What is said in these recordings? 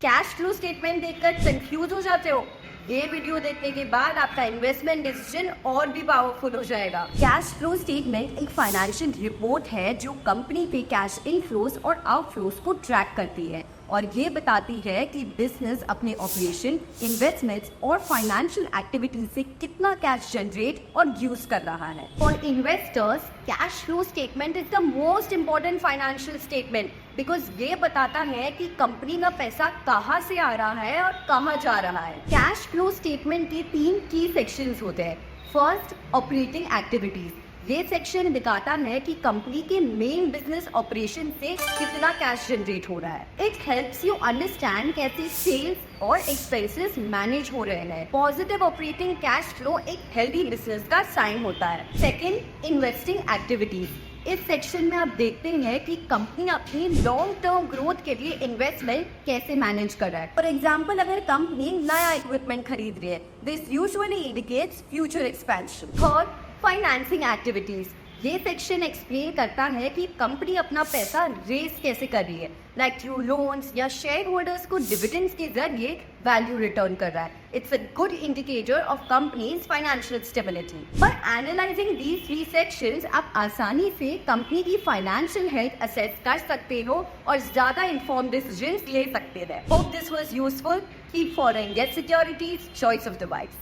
Cash flow statement देखकर confuse हो जाते हो? ये वीडियो देखने के बाद आपका इन्वेस्टमेंट डिसीजन और भी पावरफुल हो जाएगा। कैश फ्लो स्टेटमेंट एक फाइनेंशियल रिपोर्ट है जो कंपनी पे कैश इनफ्लोज और आउटफ्लोज को ट्रैक करती है और ये बताती है कि बिजनेस अपने ऑपरेशन, इन्वेस्टमेंट्स और फाइनेंशियल एक्टिविटीज से कितना कैश जनरेट और यूज कर रहा है। For investors, cash flow statement is the most important financial statement because ये बताता है कि कंपनी का पैसा कहाँ से आ रहा है और कहाँ जा रहा है। कैश फ्लो स्टेटमेंट के 3 की सेक्शंस होते हैं। First, operating activities. ये सेक्शन दिखाता है कि कंपनी के मेन बिजनेस ऑपरेशन से कितना कैश जनरेट हो रहा है। इट हेल्प्स यू अंडरस्टैंड कैसे सेल्स और एक्सपेंसेस मैनेज हो रहे हैं। पॉजिटिव ऑपरेटिंग कैश फ्लो एक हेल्दी बिजनेस का साइन होता है। Second, investing activities. इस सेक्शन में आप देखते हैं कि कंपनी अपनी लॉन्ग टर्म ग्रोथ के लिए इन्वेस्टमेंट कैसे मैनेज कर रहा है। फॉर एग्जांपल, अगर कंपनी नया इक्विपमेंट खरीद रही है, this usually indicates future expansion. Third, financing activities. ये सेक्शन एक्सप्लेन करता है कि कंपनी अपना पैसा रेज कैसे कर रही है, लाइक थ्रू लोन्स या शेयर होल्डर्स को डिविडेंड्स के जरिए वैल्यू रिटर्न कर रहा है। It's a good indicator of company's financial stability. By analysing these 3 sections, आप आसानी से कंपनी की फाइनेंशियल हेल्थ असेस कर सकते हो और ज्यादा इन्फॉर्म्ड डिसीजंस ले सकते हैं। Hope this was useful. Keep following get securities, choice of the wise.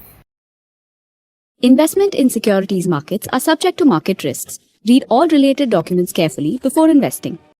Investment in securities markets are subject to market risks. Read all related documents carefully before investing.